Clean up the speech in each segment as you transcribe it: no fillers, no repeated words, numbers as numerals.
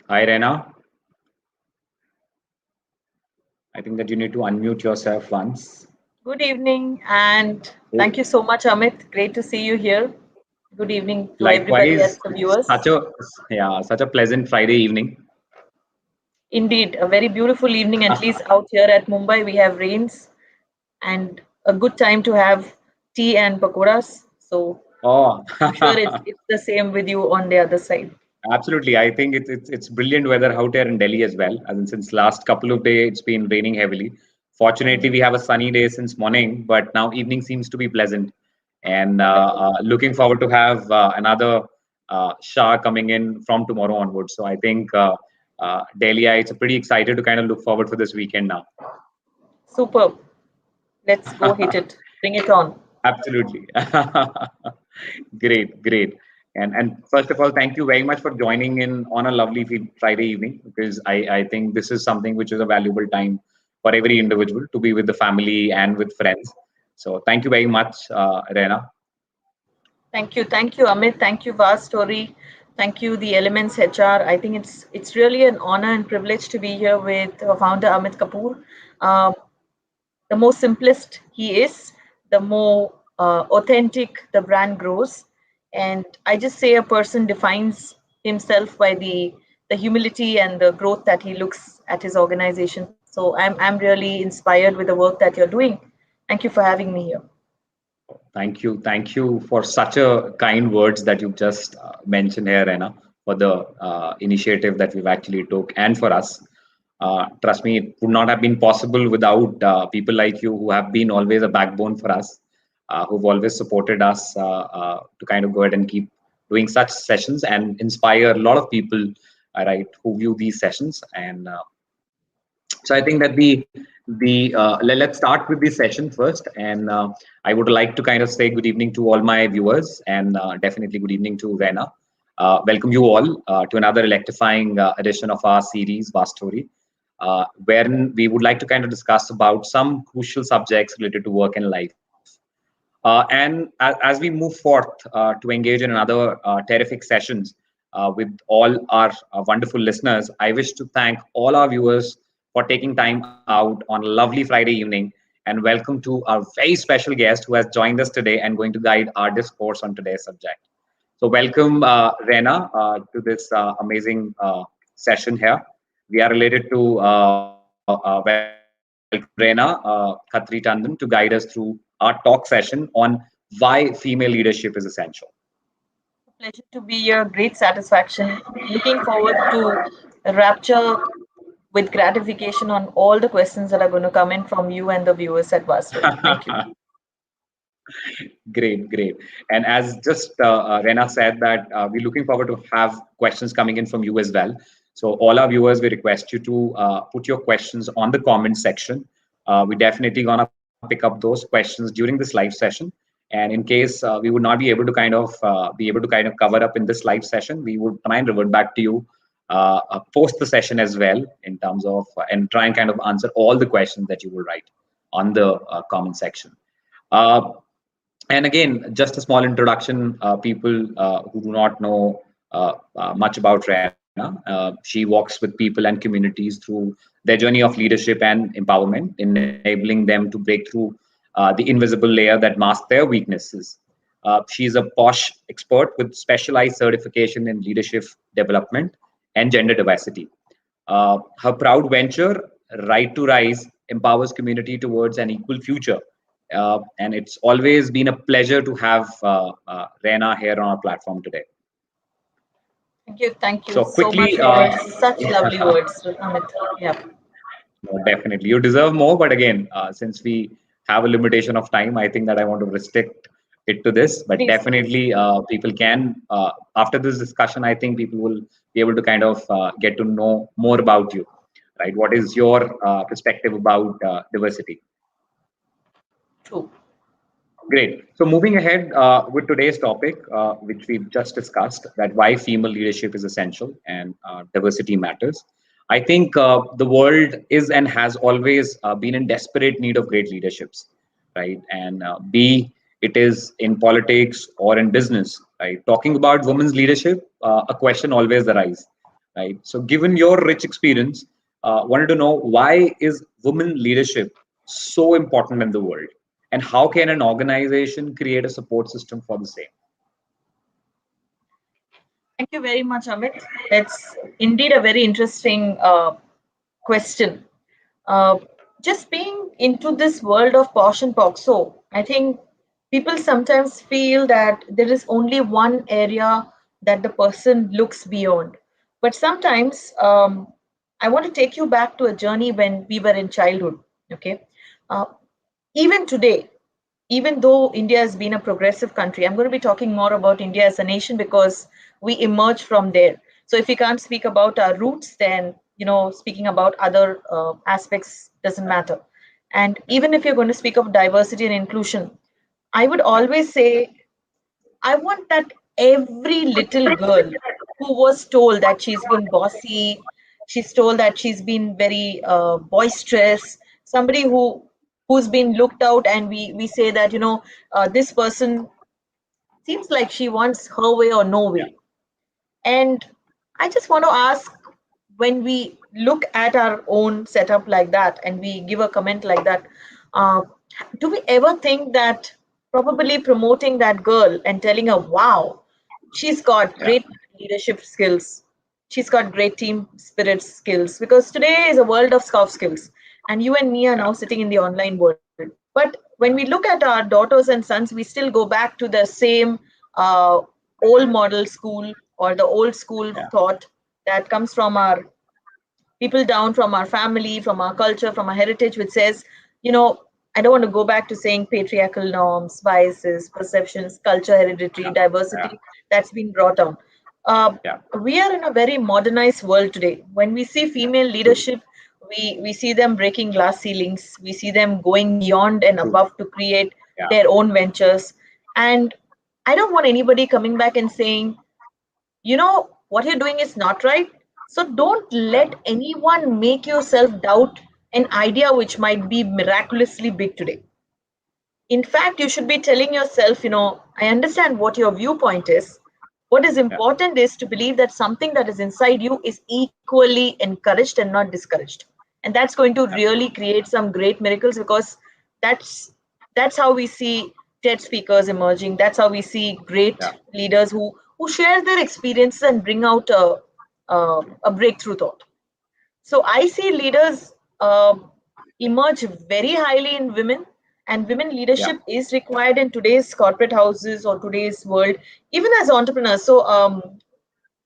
Hi, Rena. I think that you need to unmute yourself once. Good evening, and thank you so much, Amit. Great to see you here. Good evening to everybody Likewise, as the viewers. such a pleasant Friday evening. Indeed, a very beautiful evening, at least out here at Mumbai. We have rains and a good time to have tea and pakoras. So Oh, I'm sure it's the same with you on the other side. absolutely. I think it's brilliant weather out here in Delhi as well. As in since last couple of days, it's been raining heavily. Fortunately, we have a sunny day since morning, but now evening seems to be pleasant. And looking forward to have another shower coming in from tomorrow onwards. So I think Delhi, it's pretty excited to kind of look forward for this weekend now. Superb. Let's go hit it. Bring it on. Absolutely. Great, great. And first of all, thank you very much for joining in on a lovely Friday evening because I think this is something which is a valuable time for every individual to be with the family and with friends. So thank you very much, Rena. Thank you, Amit. Thank you, Vast Story. Thank you, the Elements HR. I think it's really an honor and privilege to be here with founder Amit Kapoor. Um, the more simplest he is, the more authentic the brand grows. And I just say a person defines himself by the humility and the growth that he looks at his organization. So I'm really inspired with the work that you're doing. Thank you for having me here. Thank you for such a kind words that you just mentioned here, Rena, for the initiative that we've actually took and for us. Trust me, it would not have been possible without people like you who have been always a backbone for us, who've always supported us to kind of go ahead and keep doing such sessions and inspire a lot of people, right, who view these sessions. And so I think that let's start with the session first, and I would like to kind of say good evening to all my viewers, and definitely good evening to Rena. Welcome you all to another electrifying edition of our series, Vast Story, wherein we would like to kind of discuss about some crucial subjects related to work and life. And as we move forth to engage in another terrific sessions with all our wonderful listeners, I wish to thank all our viewers for taking time out on a lovely Friday evening and welcome to our very special guest who has joined us today and going to guide our discourse on today's subject. So welcome, Rena, to this amazing session here. We are related to welcome Rena Khatri Tandon to guide us through our talk session on why female leadership is essential. Pleasure to be here. Great satisfaction. Looking forward to rapture with gratification on all the questions that are going to come in from you and the viewers at Vastory. Thank you. Great, great. And as just Rena said that we're looking forward to have questions coming in from you as well. So all our viewers, we request you to put your questions on the comment section. We're definitely gonna pick up those questions during this live session. And in case we would not be able to kind of be able to kind of cover up in this live session, we would try and revert back to you post the session as well in terms of and try and kind of answer all the questions that you will write on the comment section. Uh, and again, just a small introduction. People who do not know much about Rana, she walks with people and communities through their journey of leadership and empowerment, enabling them to break through the invisible layer that masks their weaknesses. She's a posh expert with specialized certification in leadership development and gender diversity. Her proud venture, Right to Rise, empowers community towards an equal future. And it's always been a pleasure to have Rena here on our platform today. Thank you So so much quickly, for such lovely words, Amit. Yeah. no, definitely you deserve more, but again, since we have a limitation of time, I think that I want to restrict it to this. But Please, please. definitely, people can after this discussion, I think people will be able to kind of get to know more about you, right? What is your perspective about diversity? True. Great. So moving ahead with today's topic, which we've just discussed, that why female leadership is essential and diversity matters. I think the world is and has always been in desperate need of great leaderships, right? And be it is in politics or in business, right? Talking about women's leadership, a question always arises. right? So given your rich experience, wanted to know, why is women leadership so important in the world, and how can an organization create a support system for the same? Thank you very much, Amit. It's indeed a very interesting question. Uh, just being into this world of posh and poxo, I think people sometimes feel that there is only one area that the person looks beyond. But sometimes I want to take you back to a journey when we were in childhood. Okay, uh, even today, even though India has been a progressive country, I'm going to be talking more about India as a nation because we emerge from there. So if we can't speak about our roots, then speaking about other aspects doesn't matter. And even if you're going to speak of diversity and inclusion, I would Yeah, always say I want that every little girl who was told that she's been bossy, she's told that she's been very boisterous, somebody who's been looked out, and we say that this person seems like she wants her way or no yeah, way. And I just want to ask, when we look at our own setup like that and we give a comment like that, uh, do we ever think that probably promoting that girl and telling her, wow, she's got yeah, great leadership skills, she's got great team spirit skills, because today is a world of soft skills, and you and me are yeah, now sitting in the online world. But when we look at our daughters and sons, we still go back to the same uh, old model school or the old school yeah, thought that comes from our people down, from our family, from our culture, from our heritage, which says, I don't want to go back to saying patriarchal norms, biases, perceptions, culture, hereditary, yeah, diversity that's been brought on. Uh, yeah, we are in a very modernized world today. When we see yeah, female true, leadership, we see them breaking glass ceilings, we see them going beyond and true, above to create yeah, their own ventures. And I don't want anybody coming back and saying, what you're doing is not right. So don't yeah, let anyone make yourself doubt an idea which might be miraculously big today. In fact, you should be telling yourself, I understand what your viewpoint is. What is yeah, important is to believe that something that is inside you is equally encouraged and not discouraged. And that's going to yeah, really create some great miracles, because that's that's how we see TED speakers emerging. That's how we see great yeah, leaders who share their experiences and bring out a breakthrough thought. So I see leaders emerge very highly in women, and women yeah, leadership is required in today's corporate houses or today's world, even as entrepreneurs. So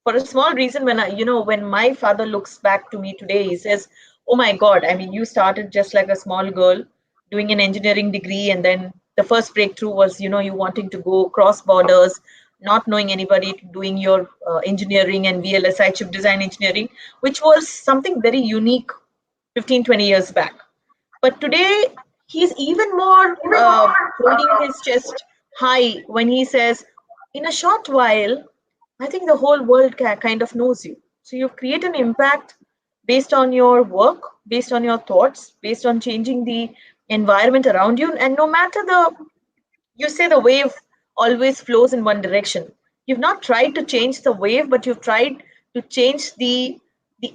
for a small reason, when my father looks back to me today, he says, "Oh my God! I mean, you started just like a small girl doing an engineering degree, and then the first breakthrough was, you wanting to go cross borders, not knowing anybody, doing your engineering and VLSI chip design engineering, which was something very unique 15, 20 years back. But today, he's even more holding his chest high when he says, in a short while, I think the whole world kind of knows you. So you've created an yeah, impact based on your work, based on your thoughts, based on changing the environment around you. And no matter you say the wave always flows in one direction. You've not tried to change the wave, but you've tried to change the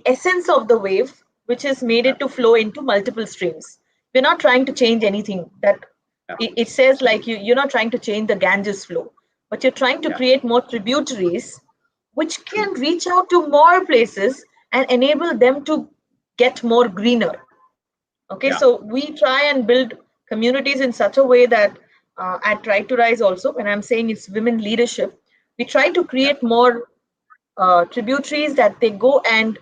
essence of the wave, which has made yeah, it to flow into multiple streams. We're not trying to change anything. That yeah, it says like you're not trying to change the Ganges flow, but you're trying to yeah, create more tributaries, which true, can reach out to more places and enable them to get more greener. Okay, yeah, so we try and build communities in such a way that at Try to Rise also, when I'm saying it's women leadership, we try to yeah. create more tributaries that they go and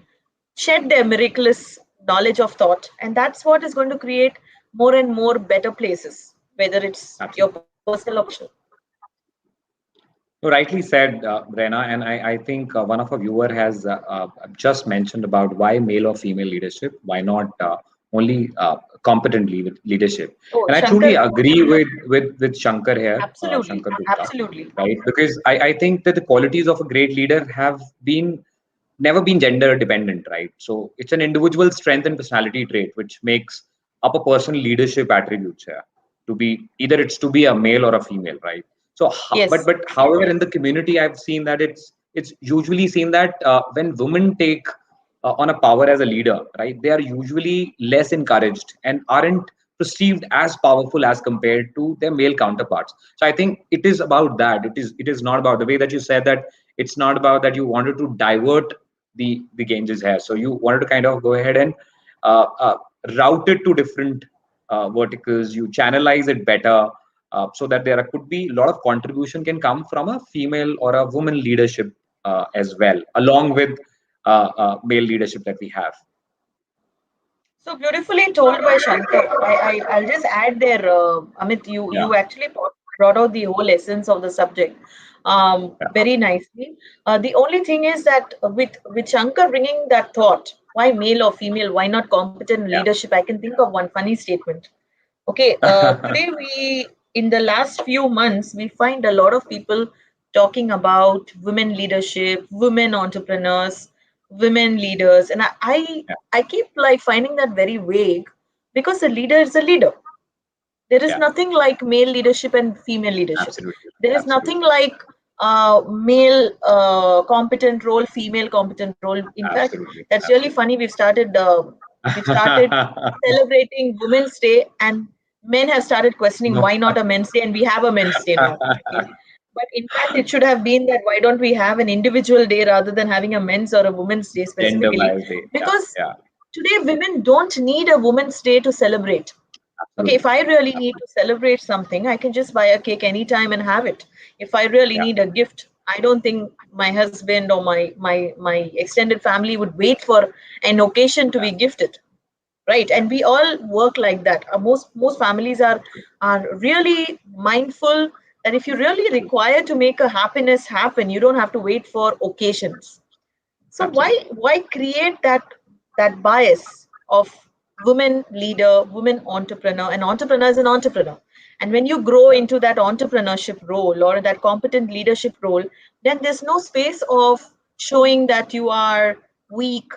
shed their miraculous knowledge of thought. And that's what is going to create more and more better places, whether it's your Absolutely. personal or professional. You rightly said, Rena, and I think one of our viewer has just mentioned about why male or female leadership, why not only competently with leadership. Oh, And I truly Shankar, agree with Shankar here, absolutely, Shankar Gupta, absolutely. right? Because I think that the qualities of a great leader have been never been gender dependent, right? So it's an individual strength and personality trait which makes up a person leadership attributes here. To be either it's to be a male or a female, right? So, Yes, but however, in the community, I've seen that it's it's usually seen that when women take on a power as a leader, right, they are usually less encouraged and aren't perceived as powerful as compared to their male counterparts. So I think it is about that. It is not about the way that you said that. It's not about that you wanted to divert the Ganges here. So you wanted to kind of go ahead and uh, uh, route it to different verticals. You channelize it better, so that there could be a lot of contribution can come from a female or a woman leadership as well, along with male leadership that we have. So beautifully told by Shankar. I'll just add there, Amit, Yeah. you actually brought out the whole essence of the subject Yeah. very nicely. The only thing is that with Shankar bringing that thought, why male or female, why not competent leadership? I can think of one funny statement. Okay, Yeah. today in the last few months, we find a lot of people talking about women leadership, women entrepreneurs, women leaders, and Yeah. I keep like finding that very vague because a leader is a leader. There is Yeah. nothing like male leadership and female leadership. Absolutely. There is nothing Absolutely. like male competent role, female competent role. In fact, Absolutely. that's really Absolutely. funny. We've started celebrating Women's Day, and men have started questioning No. why not a Men's Day, and we have a Men's Day now. Okay. But in fact, it should have been that why don't we have an individual day rather than having a men's or a women's day Gender specifically? bias day. Yeah. Because Yeah. today women don't need a women's day to celebrate. Okay, if Absolutely. I really need to celebrate something, I can just buy a cake anytime and have it. If I really Yeah. need a gift, I don't think my husband or my extended family would wait for an occasion to Yeah. be gifted, right? Yeah. And we all work like that. Most families are really mindful that if you really True. require to make a happiness happen, you don't have to wait for occasions. So Absolutely. why create that bias of women leader, women entrepreneur, and entrepreneur is an entrepreneur. And when you grow Yeah. into that entrepreneurship role or that competent leadership role, then there's no space of showing that you are weak.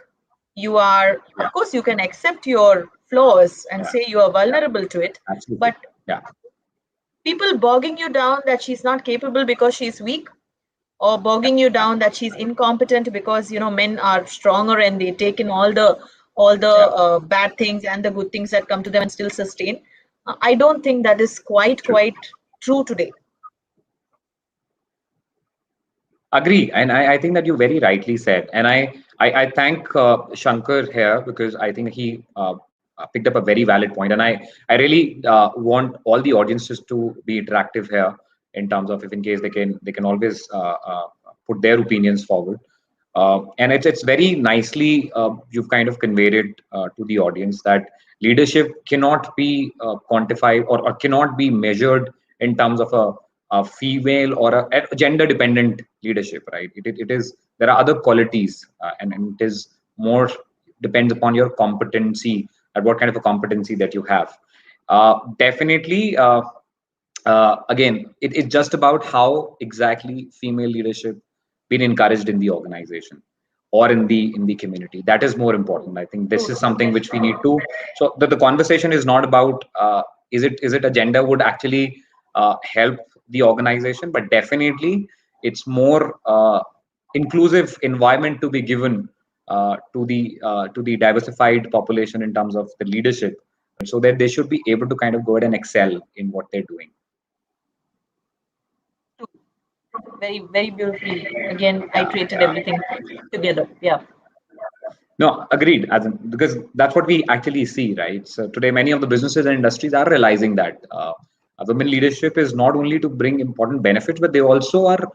You are, Yeah. of course, you can accept your flaws and Yeah. say you are Yeah. vulnerable to it, Absolutely. but Yeah. people bogging you down that she's not capable because she's weak, or Yeah. bogging you down that she's incompetent because men are stronger and they take in all the Yeah. bad things and the good things that come to them and still sustain. I don't think that is True. quite true today. Agree, and I think that you very rightly said, and I thank Shankar here because I think he picked up a very valid point, and I really want all the audiences to be interactive here in terms of if in case they can always put their opinions forward, and it's very nicely you've kind of conveyed it to the audience that leadership cannot be quantified or cannot be measured in terms of a female or a gender dependent leadership, right? It is there are other qualities, and it is more depends upon your competency and what kind of a competency that you have. Definitely, again, it's just about how exactly female leadership been encouraged in the organization or in the community. That is more important. I think this True, is true, something yes. which we need to. So the conversation is not about is it a gender would actually help the organization, but definitely it's more inclusive environment to be given to the diversified population in terms of the leadership, so that they should be able to kind of go ahead and excel in what they're doing. Very, very beautifully. Again, Yeah, iterated yeah. everything together. Yeah. No, agreed. Because that's what we actually see, right? So today, many of the businesses and industries are realizing that women leadership is not only to bring important benefits, but they also are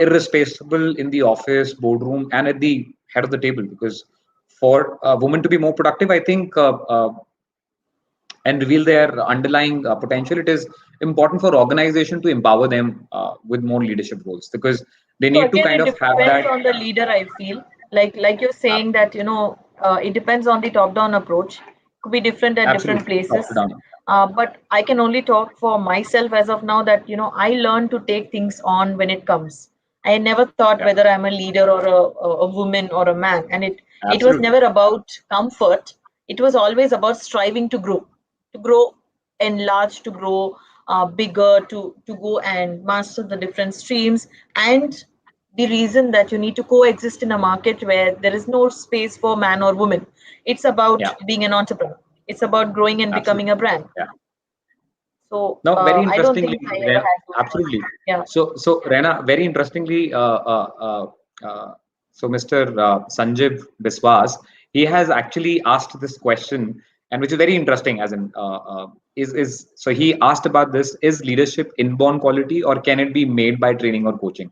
irreplaceable in the office, boardroom, and at the head of the table. Because for a woman to be more productive, I think, and reveal their underlying potential, it is important for organization to empower them with more leadership roles because they So need to again, kind it of have depends that. on the leader, I feel. Like you're saying that, it depends on the top-down approach. Could be different at different Absolutely, top to places. down. But I can only talk for myself as of now that, I learn to take things on when it comes. I never thought Yeah, whether I'm a leader or a woman or a man. And it was absolutely. never about comfort. It was always about striving to grow enlarge, to grow bigger, to go and master the different streams, and the reason that you need to coexist in a market where there is no space for man or woman. It's about Yeah, being an entrepreneur. It's about growing and becoming absolutely. a brand. Yeah. So Now, very I don't interestingly, think I ever had those thoughts. absolutely. Yeah. So Rena, very interestingly, so Mr. Sanjeev Biswas, he has actually asked this question, and which is very interesting. As in, is so he asked about this: is leadership inborn quality, or can it be made by training or coaching?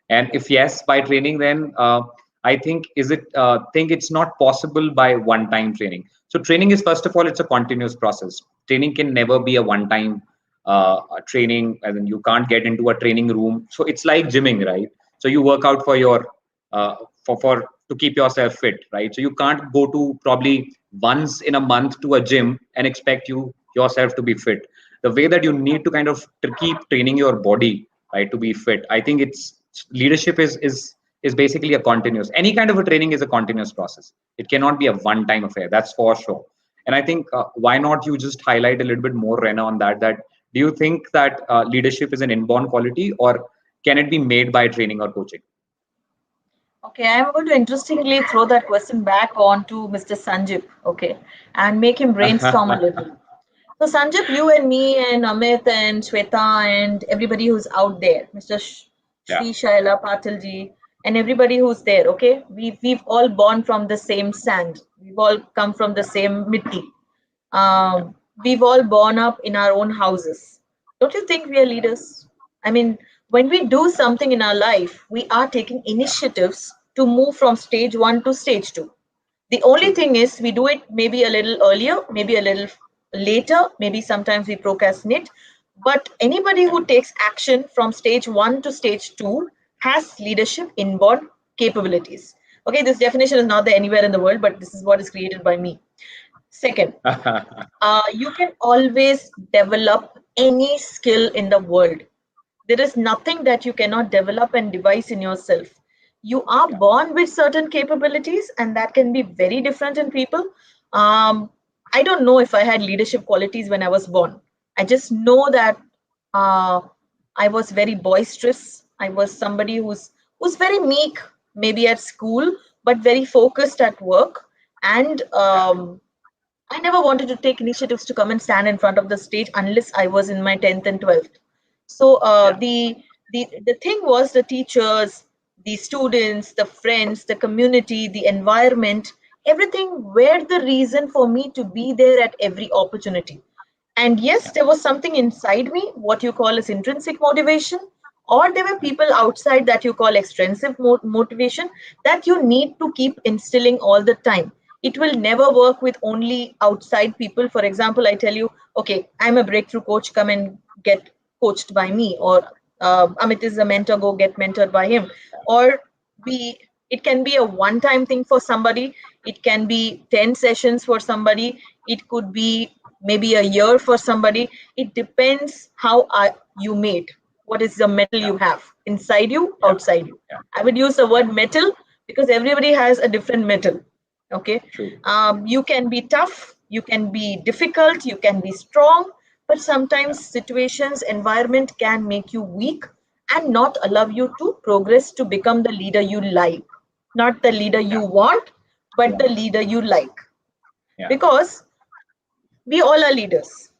And if yes, by training, then I think is it think it's not possible by one-time training. So training is, first of all, it's a continuous process. Training can never be a one-time training, as in you can't get into a training room. So it's like gymming, right? So you work out for your for to keep yourself fit, right? So you can't go to probably once in a month to a gym and expect yourself to be fit. The way that you need to kind of keep training your body, right, to be fit, I think it's leadership is basically a continuous, any kind of a training is a continuous process. It cannot be a one time affair, that's for sure. And I think why not you just highlight a little bit more, Rena, on that do you think that leadership is an inborn quality, or can it be made by training or coaching? Okay, I'm going to interestingly throw that question back on to Mr. Sanjip, okay, and make him brainstorm a little. So, Sanjip, you and me and Amit and Shweta and everybody who's out there, Mr. Yeah, Shri Shaila Patilji, and everybody who's there, okay, we've all born from the same sand. We've all come from the yeah, same mitti. yeah, We've all born up in our own houses. Don't you think we are leaders? I mean, when we do something in our life, we are taking yeah. initiatives to move from stage one to stage two. The only True. thing is, we do it maybe a little earlier, maybe a little later, maybe sometimes we procrastinate. But anybody Yeah. who takes action from stage one to stage two has leadership inborn capabilities. Okay, this definition is not there anywhere in the world, but this is what is created by me. Second, you can always develop any skill in the world. There is nothing that you cannot develop and devise in yourself. You are Yeah, born with certain capabilities, and that can be very different in people. Um, I don't know if I had leadership qualities when I was born. I just know that uh, I was very boisterous. I was somebody who's very meek, maybe at school, but very focused at work. And yeah, I never wanted to take initiatives to come and stand in front of the stage unless I was in my 10th and 12th. So yeah, the thing was the teachers, the students, the friends, the community, the environment, everything were the reason for me to be there at every opportunity. And yes, yeah, there was something inside me, what you call as intrinsic motivation, or there were people outside that you call extrinsic motivation that you need to keep instilling all the time. It will never work with only outside people. For example, I tell you, okay, I'm a breakthrough coach, come and get coached by me, or Amit is a mentor, go get mentored by him. Or we, it can be a one time thing for somebody, it can be 10 sessions for somebody, it could be maybe a year for somebody. It depends how are you made, what is the metal yeah, you have inside you, yeah, outside you. yeah. I would use the word metal because everybody has a different metal. Okay. True. You can be tough, you can be difficult, you can be strong, but Yeah, sometimes situations, environment can make you weak and not allow you to progress to become the leader you like. Not the leader you yeah, want, but the leader you like. yeah, Because we all are leaders.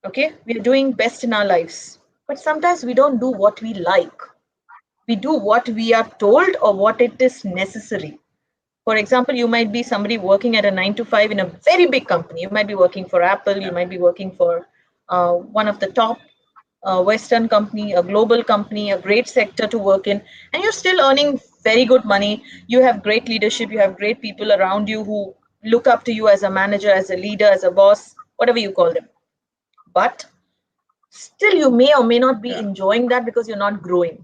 Okay. We are doing best in our lives. But sometimes we don't do what we like. We do what we are told or what it is necessary. For example, you might be somebody working at a 9 to 5 in a very big company. You might be working for Apple, you yeah, might be working for one of the top Western company, a global company, a great sector to work in, and you're still earning very good money. You have great leadership, you have great people around you who look up to you as a manager, as a leader, as a boss, whatever you call them. But still, you may or may not be yeah, enjoying that because you're not growing.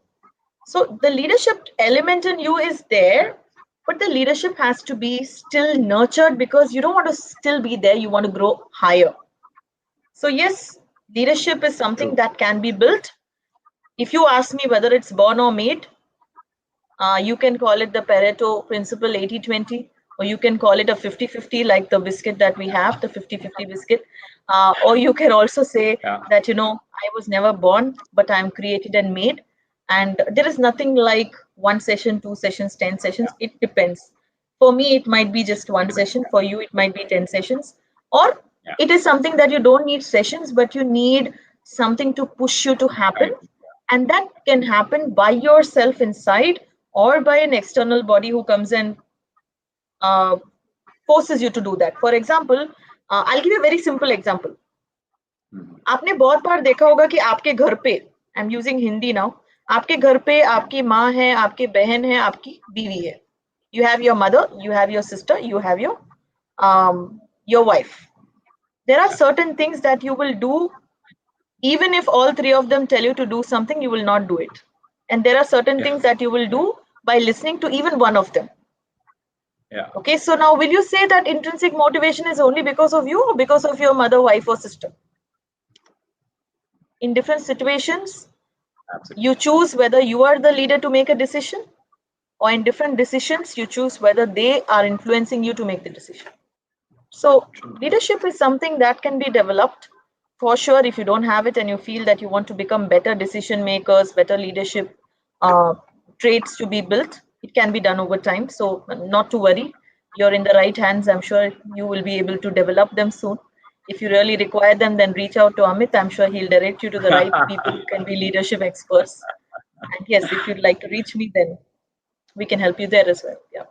So the leadership element in you is there, but the leadership has to be still nurtured because you don't want to still be there, you want to grow higher. So, yes, leadership is something true. that can be built. If you ask me whether it's born or made, you can call it the Pareto principle 80-20, or you can call it a 50-50, like the biscuit that we have, the 50-50 biscuit. Or you can also say Yeah, that, I was never born, but I'm created and made. And there is nothing like 1 session, 2 sessions, 10 sessions. It depends. For me, it might be just 1 session. For you, it might be 10 sessions. Or Yeah. it is something that you don't need sessions, but you need something to push you to happen. Right. And that can happen by yourself inside or by an external body who comes and uh, forces you to do that. For example, I'll give you a very simple example. Mhm. आपने बहुत बार देखा होगा कि आपके घर पे, I am using Hindi now, आपके घर पे आपकी माँ है, आपकी बहन है, आपकी बीवी है. You have your mother, you have your sister, you have your wife. There are Yeah. certain things that you will do even if all three of them tell you to do something, you will not do it. And there are certain Yeah. things that you will do by listening to even one of them. Yeah. Okay, so now will you say that intrinsic motivation is only because of you or because of your mother, wife, or sister? In different situations, Absolutely. you choose whether you are the leader to make a decision, or in different decisions, you choose whether they are influencing you to make the decision. So, leadership is something that can be developed for sure. If you don't have it and you feel that you want to become better decision makers, better leadership uh, traits to be built, it can be done over time. So, not to worry, you're in the right hands. I'm sure you will be able to develop them soon. If you really require them, then reach out to Amit. I'm sure he'll direct you to the right people who can be leadership experts. And yes, if you'd like to reach me, then we can help you there as well. Yeah.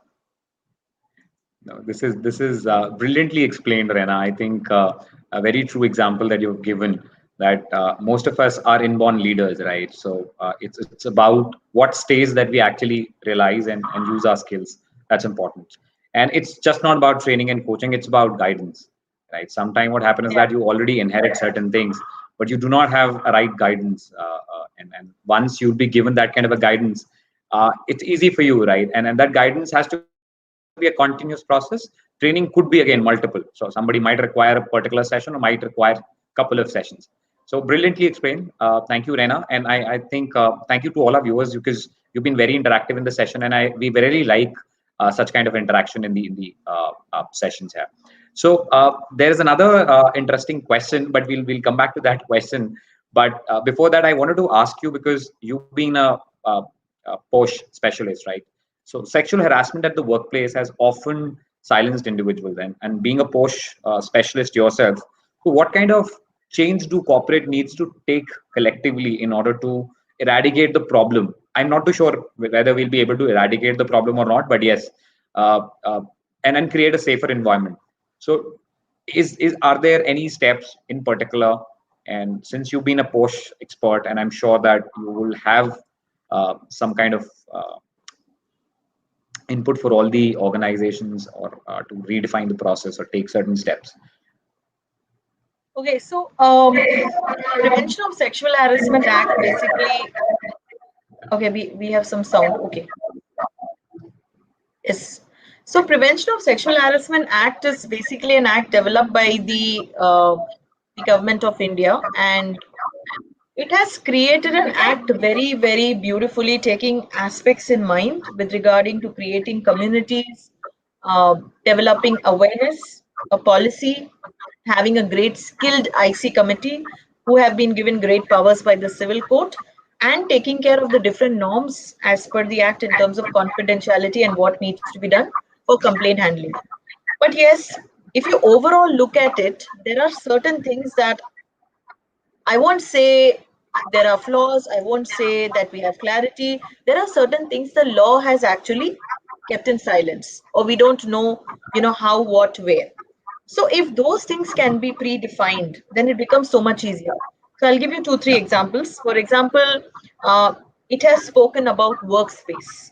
No, this is brilliantly explained, Rena. I think a very true example that you've given, that most of us are inborn leaders, right? So it's about what stage that we actually realize and use our skills. That's important. And it's just not about training and coaching. It's about guidance, right? Sometimes what happens is Yeah. that you already inherit certain things, but you do not have a right guidance. And once you'll be given that kind of a guidance, it's easy for you, right? And that guidance has to be a continuous process. Training could be again multiple. So somebody might require a particular session or might require a couple of sessions. So brilliantly explained. Thank you, Rena. And I think thank you to all our viewers because you've been very interactive in the session, and we really like such kind of interaction in the sessions here. So there is another interesting question, but we'll come back to that question. But before that, I wanted to ask you, because you being a POSH specialist, right? So sexual harassment at the workplace has often silenced individuals, and being a POSH specialist yourself, so what kind of change do corporate needs to take collectively in order to eradicate the problem? I'm not too sure whether we'll be able to eradicate the problem or not, but yes, uh, uh, and create a safer environment. So is are there any steps in particular? And since you've been a POSH expert, and I'm sure that you will have some kind of input for all the organizations, or to redefine the process or take certain steps. Okay, so Prevention of Sexual Harassment Act basically. Okay, we have some sound. Okay, yes. So Prevention of Sexual Harassment Act is basically an act developed by the government of India, and it has created an act very beautifully, taking aspects in mind with regarding to creating communities, developing awareness, a policy, having a great skilled IC committee who have been given great powers by the civil court, and taking care of the different norms as per the act in terms of confidentiality and what needs to be done for complaint handling. But yes, if you overall look at it, there are certain things that I won't say there are flaws. I won't say that we have clarity. There are certain things the law has actually kept in silence, or we don't know, how, what, where. So if those things can be predefined, then it becomes so much easier. So I'll give you two, three Yeah, examples. For example, uh, it has spoken about workspace.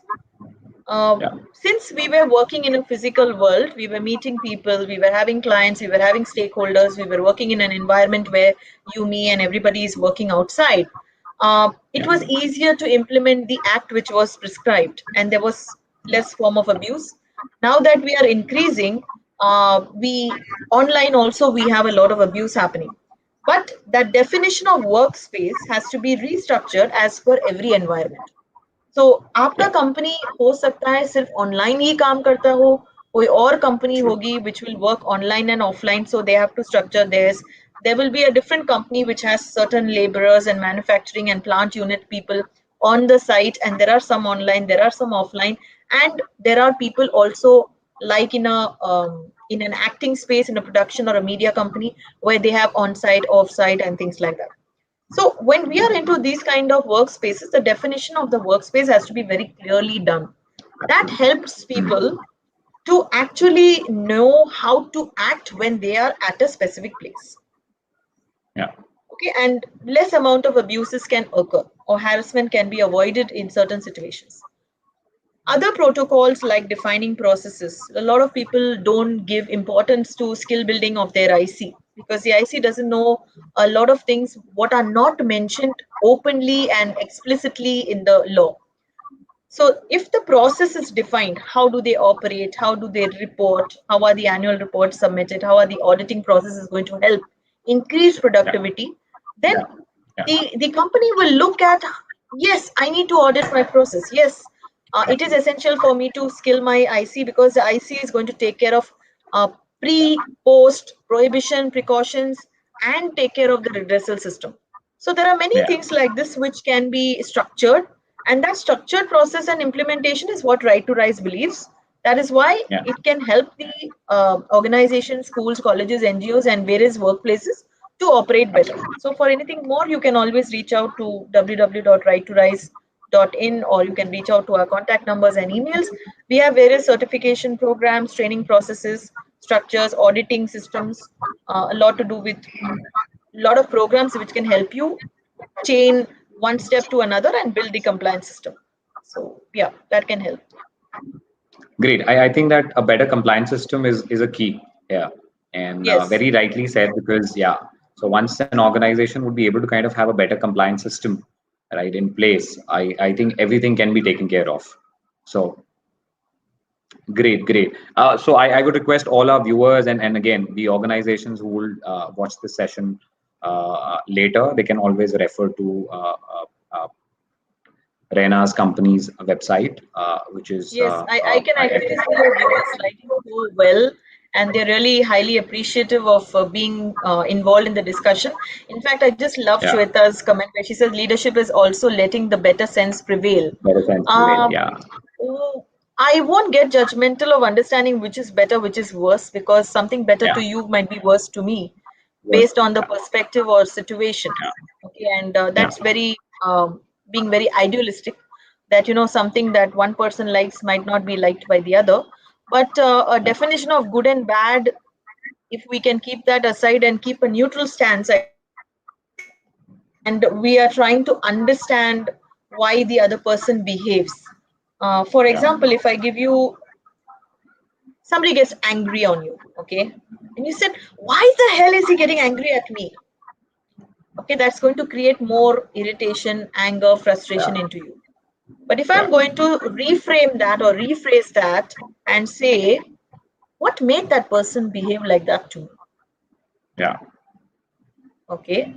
yeah, Since we were working in a physical world, we were meeting people, we were having clients, we were having stakeholders, we were working in an environment where you, me, and everybody is working outside. It yeah, was easier to implement the act which was prescribed, and there was yeah, less form of abuse. Now that we are increasing, we online also we have a lot of abuse happening. But that definition of workspace has to be restructured as per every environment. तो आपका yeah. Company हो सकता है सिर्फ online ही काम करता हो, कोई और कंपनी True. होगी which will work online and offline, so they have to structure theirs. There will be a different company which has certain laborers and manufacturing and plant unit people on the site, and there are some online, there are some offline, and there are people also like in an acting space, in a production or a media company, where they have on-site, off-site, and things like that. So when we are into these kind of workspaces, the definition of the workspace has to be very clearly done. That helps people to actually know how to act when they are at a specific place. Yeah. Okay, and less amount of abuses can occur, or harassment can be avoided in certain situations. Other protocols like defining processes, a lot of people don't give importance to skill building of their IC, because the IC doesn't know a lot of things what are not mentioned openly and explicitly in the law. So if the process is defined, how do they operate, how do they report, how are the annual reports submitted, how are the auditing processes going to help increase Yeah. productivity, then Yeah. Yeah. the company will look at, yes, I need to audit my process. Yes, it is essential for me to skill my IC, because the IC is going to take care of pre, post, prohibition, precautions, and take care of the redressal system. So there are many Yeah. things like this which can be structured, and that structured process and implementation is what Right to Rise believes. That is why Yeah. it can help the organizations, schools, colleges, NGOs, and various workplaces to operate better. So for anything more, you can always reach out to www.righttorise.in, or you can reach out to our contact numbers and emails. We have various certification programs, training processes, structures, auditing systems, a lot to do with a lot of programs which can help you chain one step to another and build the compliance system. So yeah, that can help. Great. I think that a better compliance system is a key here, and Yes. very rightly said, because yeah. So once an organization would be able to kind of have a better compliance system, right, in place, I think everything can be taken care of. So great, great. So I would request all our viewers, and again the organizations who will watch this session later, they can always refer to Rena's company's website, which is Yes, I can actually see your viewers liking so well, and they're really highly appreciative of being involved in the discussion. In fact, I just love yeah, Shweta's comment where she says leadership is also letting the better sense prevail. better sense prevail. Uh, Yeah, oh, I won't get judgmental of understanding which is better, which is worse, because something better yeah, to you might be worse to me was based on the perspective or situation. Okay, and yeah, that's very being very idealistic, that something that one person likes might not be liked by the other. But a yeah, definition of good and bad, if we can keep that aside and keep a neutral stance, and we are trying to understand why the other person behaves. For yeah, example, if I give you, somebody gets angry on you, okay, and you said, why the hell is he getting angry at me? Okay, that's going to create more irritation, anger, frustration into you. But if yeah, I'm going to reframe that or rephrase that and say, what made that person behave like that to me? yeah, Okay.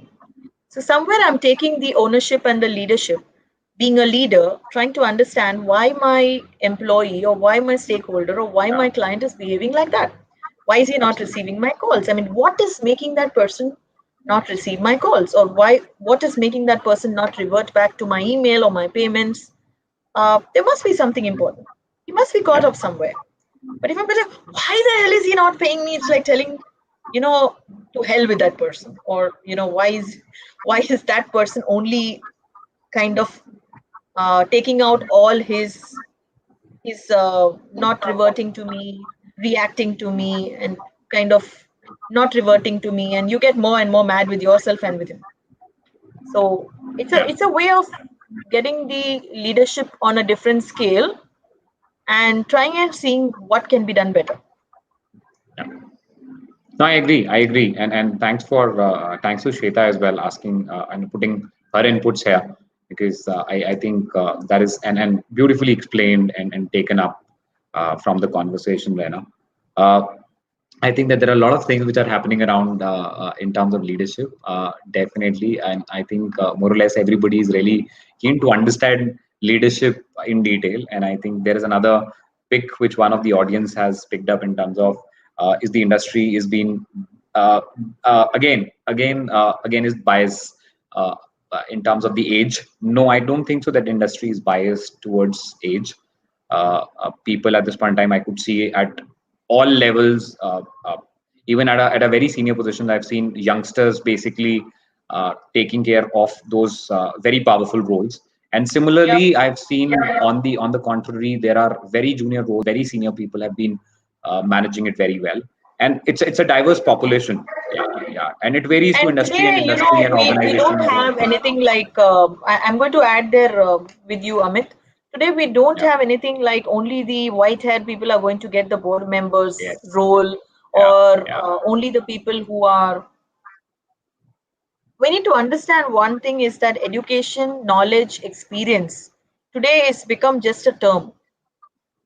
So somewhere I'm taking the ownership and the leadership, being a leader, trying to understand why my employee or why my stakeholder or why yeah, my client is behaving like that. Why is he not absolutely. receiving my calls? I mean, what is making that person not receive my calls? Or what is making that person not revert back to my email or my payments? There must be something important. He must be caught Yeah, up somewhere. But if I'm like, why the hell is he not paying me? It's like telling, you know, to hell with that person. Or, why is that person only kind of taking out all his not reverting to me, reacting to me, and kind of not reverting to me, and you get more and more mad with yourself and with him. So it's a yeah, it's a way of getting the leadership on a different scale and trying and seeing what can be done better. yeah. No, I agree. I agree. And thanks to Shweta as well, asking and putting her inputs here, because I think that is and beautifully explained and taken up from the conversation, Rena. Uh, I think that there are a lot of things which are happening around in terms of leadership, definitely, and I think more or less everybody is really keen to understand leadership in detail. And I think there is another pick which one of the audience has picked up in terms of is the industry is being uh, again is bias uh, in terms of the age, no, I don't think so that industry is biased towards age. People at this point in time, I could see at all levels, even at a very senior position, I've seen youngsters basically taking care of those very powerful roles. And Yep. similarly, I've seen on the contrary, there are very junior roles, very senior people have been managing it very well. And it's a diverse population. Yeah, yeah, and it varies to And industry and today, industry and we organization. don't have anything like, I'm going to add there with you, Amit. Today, we don't Yeah, have anything like only the white haired people are going to get the board members yes, role, yeah, or yeah, only the people who are. We need to understand one thing is that education, knowledge, experience today is become just a term.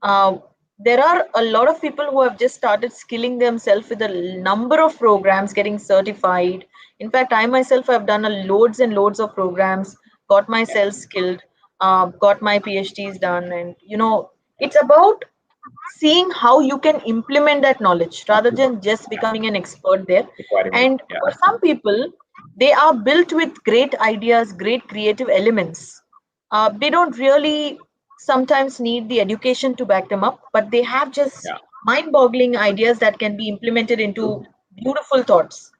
uh, there are a lot of people who have just started skilling themselves with a number of programs getting certified. In fact, I myself have done a loads and loads of programs, got yeah, myself skilled, got my phds done, and it's about seeing how you can implement that knowledge rather absolutely. than just Yeah, becoming an expert there. requiring it. And Yeah, for some people, they are built with great ideas, great creative elements. They don't really sometimes need the education to back them up, but they have just yeah, mind boggling ideas that can be implemented true, into beautiful thoughts.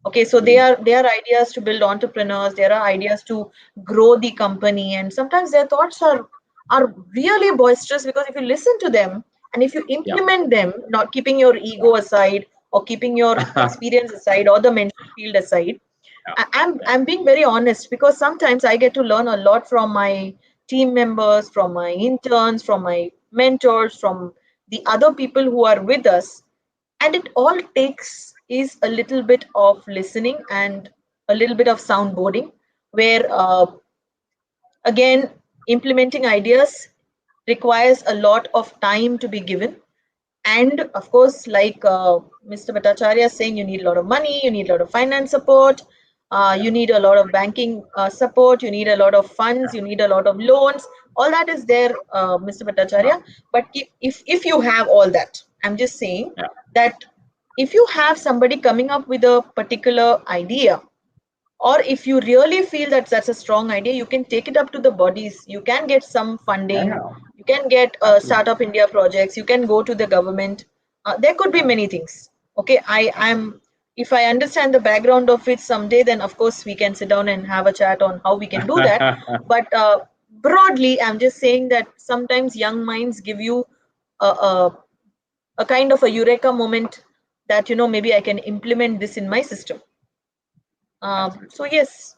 Okay, so they true. are they are ideas to build entrepreneurs, there are ideas to grow the company, and sometimes their thoughts are really boisterous, because if you listen to them and if you Yeah, implement them, not keeping your ego aside or keeping your yeah, experience aside or the mental field aside, yeah, I'm being very honest, because sometimes I get to learn a lot from my team members, from my interns, from my mentors, from the other people who are with us, and it all takes is a little bit of listening and a little bit of soundboarding, where again, implementing ideas requires a lot of time to be given. And of course, like Mr. Bhattacharya is saying, you need a lot of money, you need a lot of finance support, yeah, you need a lot of banking support, you need a lot of funds, yeah, you need a lot of loans. All that is there, Mr. Bhattacharya. But if you have all that, I'm just saying yeah, that if you have somebody coming up with a particular idea, or if you really feel that that's a strong idea, you can take it up to the bodies, you can get some yeah, funding, yeah, you can get absolutely. startup india projects, you can go to the government. There could be Yeah, many things. Okay, I'm if I understand the background of it someday, then of course we can sit down and have a chat on how we can do that. But broadly, I'm just saying that sometimes young minds give you a, a kind of a eureka moment, that maybe I can implement this in my system. absolutely. So yes,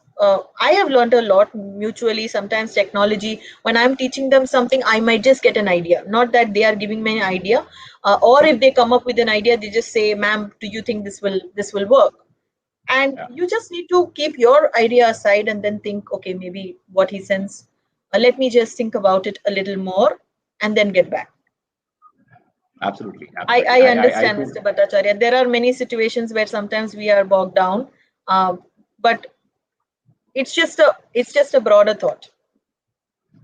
I have learned a lot mutually. Sometimes technology, when I'm teaching them something, I might just get an idea. Not that they are giving me an idea, or if they come up with an idea, they just say, "Ma'am, do you think this will work?" And Yeah, you just need to keep your idea aside and then think, okay, maybe what he sends. Let me just think about it a little more, and then get back. absolutely, I absolutely. I understand, too. Mr. Bhattacharya. There are many situations where sometimes we are bogged down, but it's just a broader thought.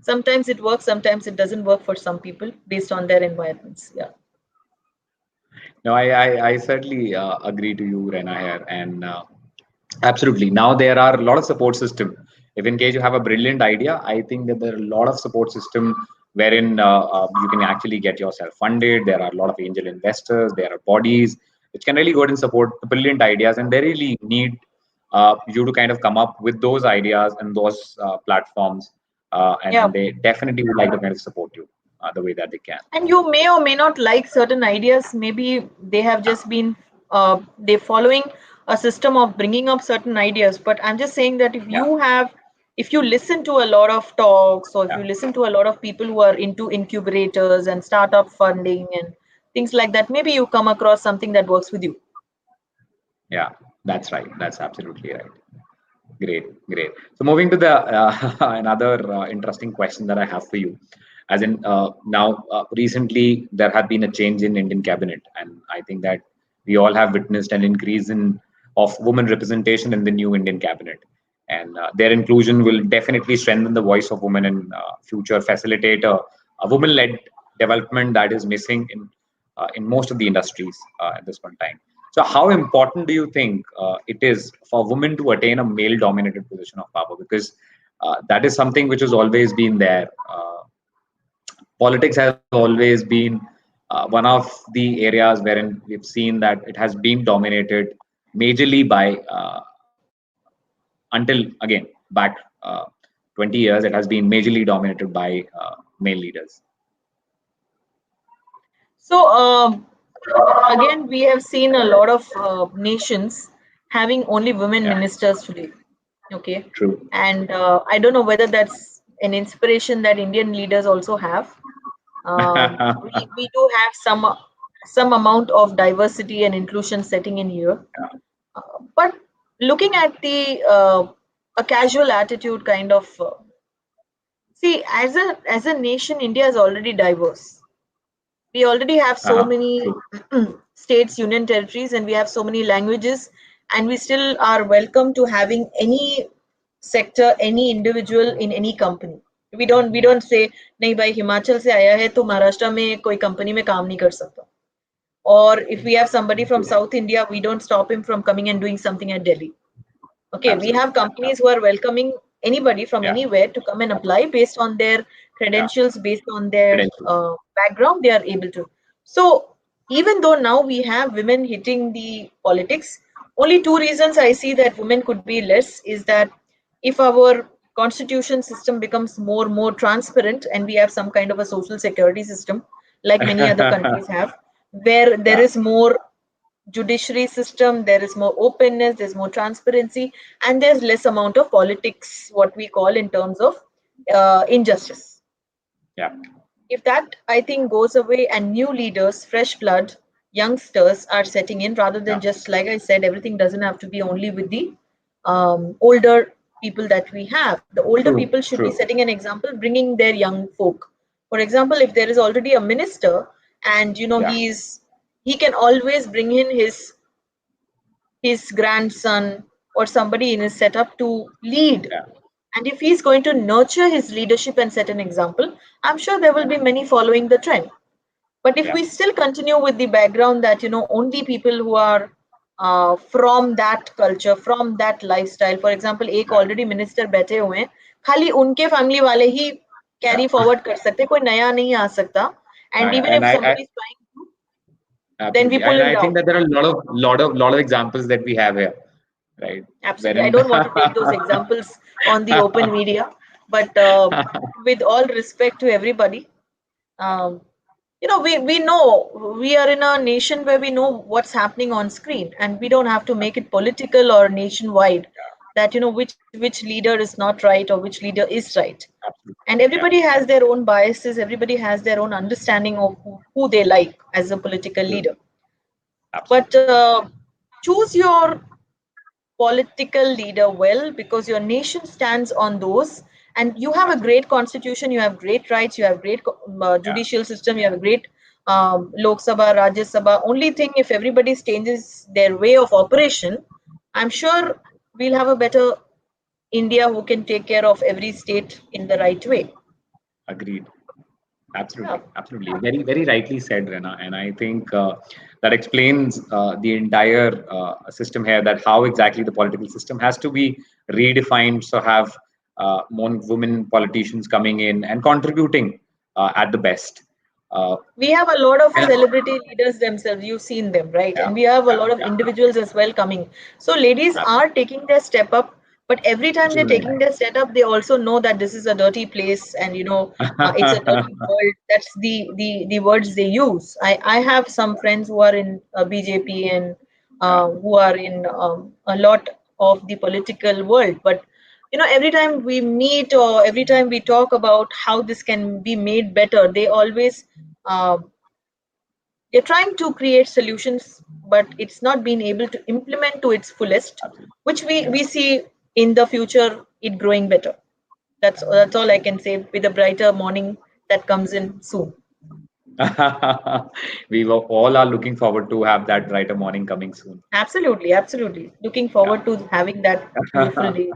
Sometimes it works, sometimes it doesn't work for some people based on their environments. Yeah. No, I certainly agree to you, Rena here, and absolutely. Now there are a lot of support system. If in case you have a brilliant idea, I think that there are a lot of support system wherein you can actually get yourself funded. There are a lot of angel investors. There are bodies which can really go ahead and support the brilliant ideas, and they really need you to kind of come up with those ideas and those platforms, Yeah. and they definitely would like to kind of support you the way that they can. And you may or may not like certain ideas. Maybe they have Yeah, just been they following a system of bringing up certain ideas. But I'm just saying that yeah, if you listen to a lot of talks, or if yeah. you listen to a lot of people who are into incubators and startup funding and things like that, maybe you come across something that works with you. Yeah, that's right. That's absolutely right. Great, great. So moving to the another interesting question that I have for you, as in now recently there had been a change in Indian cabinet, and I think that we all have witnessed an increase in of women representation in the new Indian cabinet, and their inclusion will definitely strengthen the voice of women in future, facilitate a women-led development that is missing in most of the industries at this point in time. So how important do you think it is for women to attain a male-dominated position of power? Because that is something which has always been there. Politics has always been one of the areas wherein we've seen that it has been dominated majorly by, until again back 20 years, it has been majorly dominated by male leaders. So again, we have seen a lot of nations having only women Yeah, ministers today. Okay, true. and I don't know whether that's an inspiration that Indian leaders also have. We do have some amount of diversity and inclusion setting in here, but looking at the a casual attitude kind of see, as a nation, India is already diverse. We already have so many True. states, union territories, and we have so many languages, and we still are welcome to having any sector, any individual in any company. We don't say नहीं भाई हिमाचल से आया है तो महाराष्ट्र में कोई company में काम नहीं कर सकता. Or if we have somebody from True. South India, we don't stop him from coming and doing something at Delhi. Okay, we have Absolutely. companies who are welcoming anybody from Yeah. anywhere to come and apply based on their Yeah. credentials, based on their Credentials. background, they are able to. So, even though now we have women hitting the politics, only two reasons I see that women could be less is that if our constitution system becomes more transparent and we have some kind of a social security system like many other countries have, where there Yeah. is more judiciary system, there is more openness, there's more transparency, and there's less amount of politics, what we call in terms of injustice. Yeah. If that, I think, goes away and new leaders, fresh blood, youngsters are setting in rather than Yeah. just, like I said, everything doesn't have to be only with the older people that we have. The older True. people should be True. setting an example, bringing their young folk. For example, if there is already a minister and Yeah. he can always bring in his grandson or somebody in his setup to lead. Yeah. And if he's going to nurture his leadership and set an example, I'm sure there will be many following the trend. But if Yeah. we still continue with the background that only people who are from that culture, from that lifestyle, for example, एक Yeah. already minister बैठे हुए हैं, खाली उनके family वाले ही Yeah. carry forward कर सकते, कोई नया नहीं आ सकता. And even And if I somebody is trying to, then we absolutely, pull and him I think down. that there are a lot of examples that we have here, right? Absolutely. I Wherein don't want to take those examples on the open media, but with all respect to everybody, um, we know we are in a nation where we know what's happening on screen, and we don't have to make it political or nationwide that which leader is not right or which leader is right. absolutely, And yeah, everybody has yeah, their own biases, everybody has their own understanding of who they like as a political true, leader. But absolutely, choose your political leader well because your nation stands on those, and you have a absolutely, great constitution, you have great rights, you have great yeah, judicial system, you have a great lok sabha, rajya sabha. Only thing, if everybody changes their way of operation, I'm sure we'll have a better India who can take care of every state in the right way. agreed. Yeah. Absolutely, absolutely. Very, very rightly said, Rena. And I think that explains the entire system here. That how exactly the political system has to be redefined. So have more women politicians coming in and contributing at the best. Uh, We have a lot of and celebrity leaders themselves, you've seen them, right? yeah, And we have a yeah, lot of yeah, individuals as well coming. So ladies are absolutely. taking their step up, but every time Which is they're very taking their step up, they also know that this is a dirty place, and it's a nice. dirty world. That's the words they use. I have some friends who are in BJP and Yeah, who are in a lot of the political world, but every time we meet or every time we talk about how this can be made better, they always um, they're trying to create solutions, but it's not being able to implement to its fullest, absolutely. which we Yeah. we see in the future it growing better. That's all I can say with a brighter morning that comes in soon. All are looking forward to have that brighter morning coming soon. Absolutely, absolutely. Looking Yeah. forward to having that beautiful day.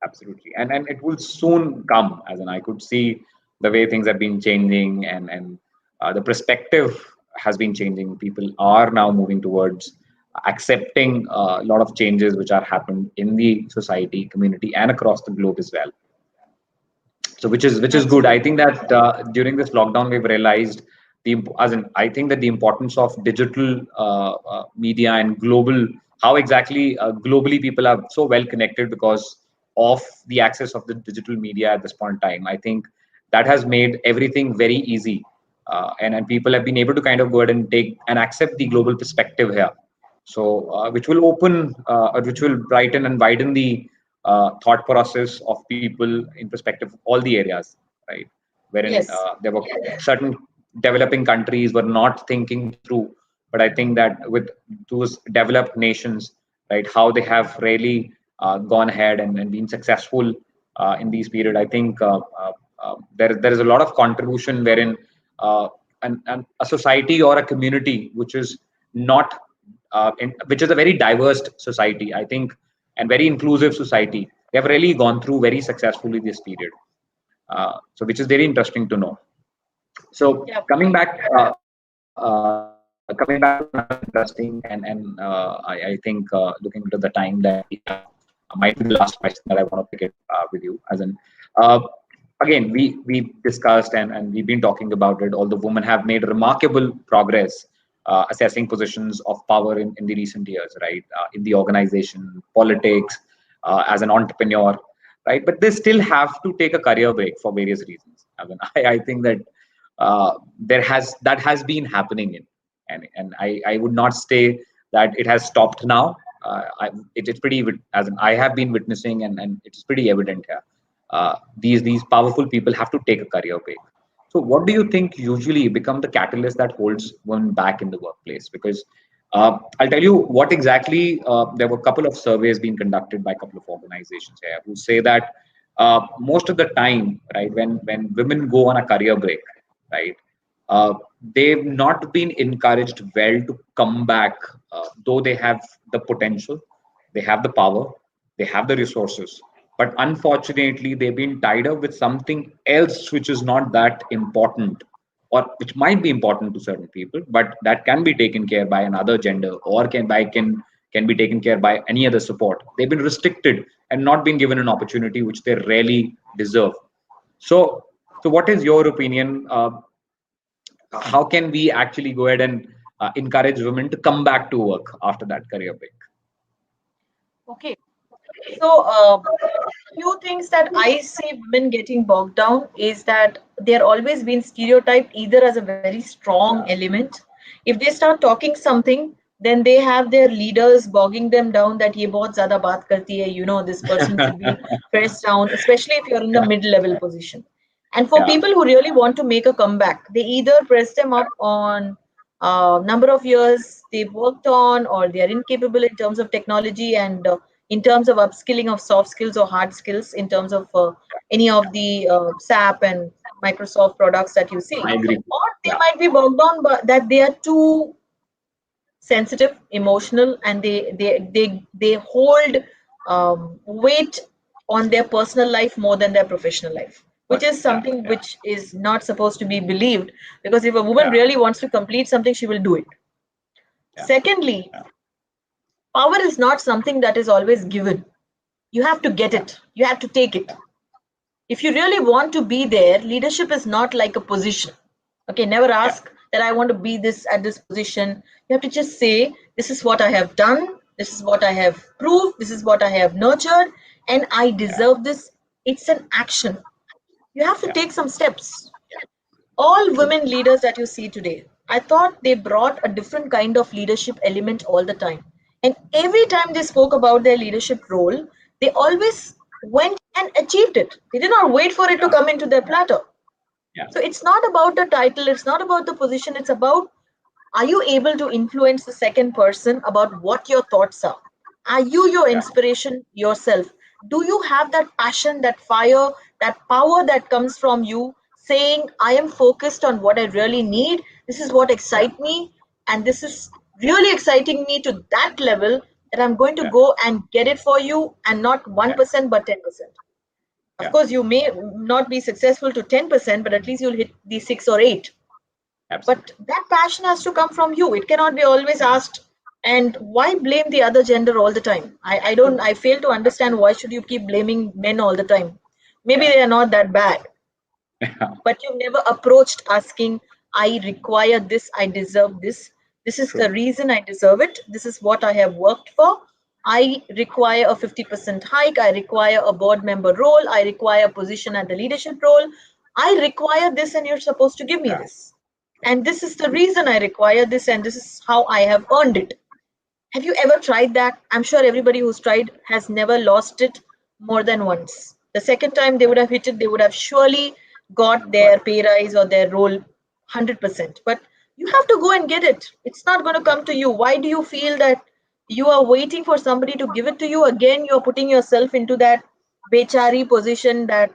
Absolutely. And it will soon come, as in I could see the way things have been changing, and the perspective has been changing. People are now moving towards accepting a lot of changes which are happened in the society, community, and across the globe as well. So which is good. I Absolutely. think that during this lockdown we've realized as in, I think that the importance of digital media and global, how exactly globally people are so well connected because of the access of the digital media at this point in time. I think that has made everything very easy, and people have been able to kind of go ahead and take and accept the global perspective here. So which will open or which will brighten and widen the thought process of people in perspective of all the areas, right? Wherein Yes. there were certain developing countries were not thinking through, but I think that with those developed nations, right, how they have really gone ahead and been successful in these period. I think there is a lot of contribution wherein and a society or a community which is not which is a very diverse society, I think, and very inclusive society. They have really gone through very successfully this period. So, which is very interesting to know. So, Yeah. coming back to another interesting and I think looking into the time that we have, might be the last question that I want to pick it with you. As in, uh, again, we discussed and we've been talking about it. Although women have made remarkable progress assessing positions of power in the recent years, right? In the organization, politics, as an entrepreneur, right? But they still have to take a career break for various reasons. I mean, I think that that has been happening and I would not say that it has stopped now. It's pretty as in, I have been witnessing and it's pretty evident here. These powerful people have to take a career break. So, what do you think usually become the catalyst that holds one back in the workplace? Because I'll tell you what exactly. There were a couple of surveys being conducted by a couple of organizations here who say that most of the time, right, when women go on a career break, right, uh, they've not been encouraged well to come back, though they have the potential, they have the power, they have the resources, but unfortunately they've been tied up with something else which is not that important, or which might be important to certain people, but that can be taken care by another gender, or can be taken care by any other support. They've been restricted and not been given an opportunity which they really deserve. So so what is your opinion? How can we actually go ahead and encourage women to come back to work after that career break? Okay. So, few things that I see women getting bogged down is that they're always been stereotyped either as a very strong element. If they start talking something, then they have their leaders bogging them down that ye bahut zyada baat karti hai, this person should be pressed down, especially if you're in the Yeah, mid-level position. And for yeah, people who really want to make a comeback, they either press them up on number of years they've worked on, or they are incapable in terms of technology and in terms of upskilling of soft skills or hard skills in terms of any of the SAP and Microsoft products that you see, I agree. or they Yeah, might be bogged down but that they are too sensitive, emotional, and they hold weight on their personal life more than their professional life, which but is yeah, something yeah, which is not supposed to be believed, because if a woman yeah, really wants to complete something, she will do it. yeah, Secondly, power is not something that is always given. You have to get yeah, it, you have to take it. If you really want to be there, leadership is not like a position. Okay, never yeah, ask that I want to be this at this position. You have to just say, this is what I have done, this is what I have proved, this is what I have nurtured, and I yeah, deserve this. It's an action. You have to yeah. take some steps. All True. women leaders that you see today, I thought they brought a different kind of leadership element all the time. And every time they spoke about their leadership role, they always went and achieved it. They did not wait for it to Yeah, come into their platter. yeah, So it's not about the title, it's not about the position, it's about, are you able to influence the second person about what your thoughts are? Are you your yeah, inspiration yourself? Do you have that passion, that fire, that power that comes from you saying, I am focused on what I really need? This is what yeah, excites me, and this is really exciting me to that level that I'm going to yeah, go and get it for you, and not yeah, 1% but 10%. Of yeah. course, you may not be successful to 10%, but at least you'll hit the 6 or 8. But Absolutely. that passion has to come from you. It cannot be always asked And why blame the other gender all the time? I fail to understand why should you keep blaming men all the time. Maybe Yeah. they are not that bad, Yeah. but you've never approached asking, I require this, I deserve this. This is the True. reason I deserve it. This is what I have worked for. I require a 50% hike. I require a board member role. I require a position at the leadership role. I require this, and you're supposed to give me Yeah. this. And this is the reason I require this, and this is how I have earned it. Have you ever tried that? I'm sure everybody who's tried has never lost it more than once. The second time they would have hit it, they would have surely got Got their it. pay rise or their role 100%. But you have to go and get it. It's not going to Yeah. come to you. Why do you feel that you are waiting for somebody to give it to you? Again, you're putting yourself into that bechari position that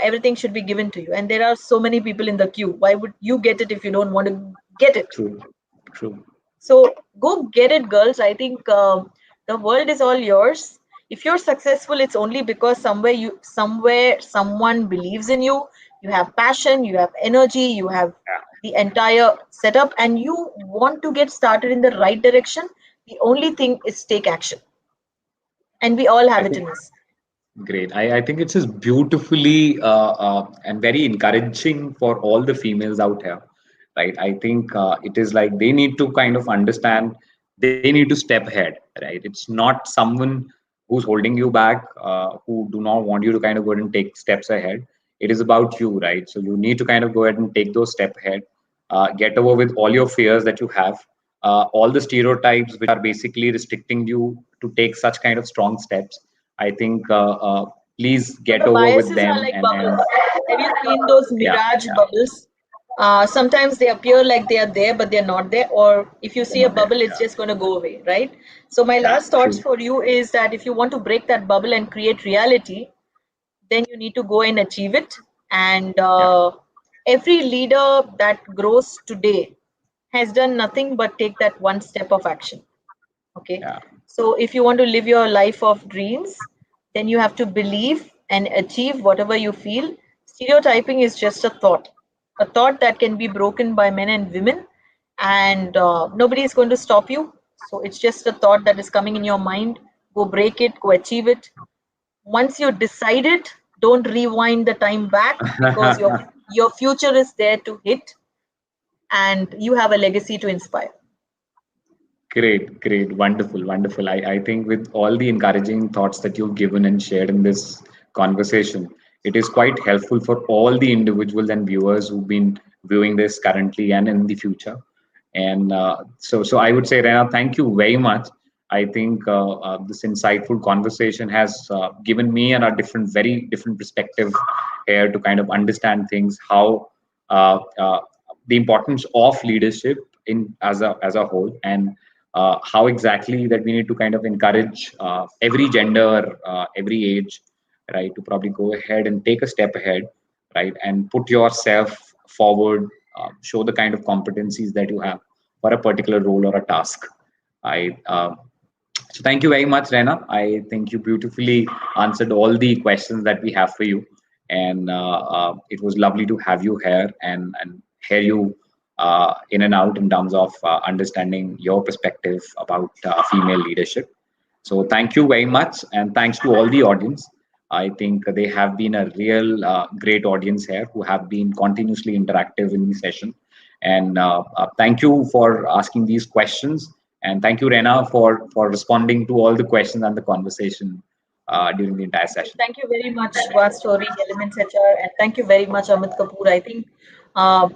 everything should be given to you. And there are so many people in the queue. Why would you get it if you don't want to get it? True. True. So go get it, girls. I think the world is all yours. If you're successful, it's only because somewhere someone believes in you. You have passion, you have energy, you have Yeah. the entire setup, and you want to get started in the right direction. The only thing is take action, and we all I have it think in us. great. I think it's just beautifully and very encouraging for all the females out here, right? I think it is like they need to kind of understand they need to step ahead, right? It's not someone who's holding you back, who do not want you to kind of go ahead and take steps ahead. It is about you, right? So you need to kind of go ahead and take those steps ahead, get over with all your fears that you have, all the stereotypes which are basically restricting you to take such kind of strong steps. I think please So get the over with biases are them like and bubbles. Have you seen those yeah, mirage yeah, bubbles? Sometimes they appear like they are there, but they're not there. Or if you they're see a not there. bubble, it's Yeah, just going to go away, right? So my yeah, last thoughts true. for you is that if you want to break that bubble and create reality, then you need to go and achieve it. And Yeah, every leader that grows today has done nothing but take that one step of action. Okay. yeah, So if you want to live your life of dreams, then you have to believe and achieve whatever you feel. Stereotyping is just a thought that can be broken by men and women, and nobody is going to stop you. So it's just a thought that is coming in your mind. Go break it, go achieve it. Once you decide it, don't rewind the time back, because your future is there to hit, and you have a legacy to inspire. great, great, wonderful, wonderful. I think with all the encouraging thoughts that you've given and shared in this conversation, it is quite helpful for all the individuals and viewers who've been viewing this currently and in the future. And so I would say, Rena, thank you very much. I think this insightful conversation has given me and a different, very different perspective here to kind of understand things, how the importance of leadership in as a whole, and how exactly that we need to kind of encourage every gender, every age, right, to probably go ahead and take a step ahead, right, and put yourself forward, show the kind of competencies that you have for a particular role or a task. I so thank you very much, Rena. I think you beautifully answered all the questions that we have for you, and it was lovely to have you here and hear you in and out in terms of understanding your perspective about female leadership. So thank you very much, and thanks to all the audience. I think they have been a real great audience here who have been continuously interactive in the session. And thank you for asking these questions. And thank you, Rena, for responding to all the questions and the conversation during the entire session. Thank you very much, Vast Story, Elements HR, and thank you very much, Amit Kapoor. I think uh,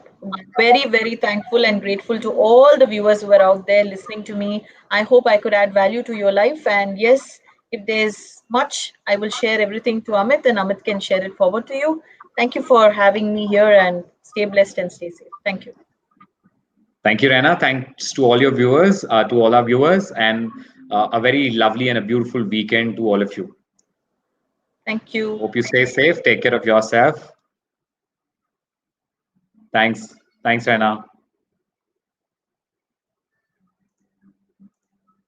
very, very thankful and grateful to all the viewers who are out there listening to me. I hope I could add value to your life. And yes, if there's much, I will share everything to Amit, and Amit can share it forward to you. Thank you for having me here, and stay blessed and stay safe. Thank you. Thank you, Rena. Thanks to all your viewers, to all our viewers, and a very lovely and a beautiful weekend to all of you. Thank you. Hope you stay safe. Take care of yourself. Thanks. Thanks, Rena.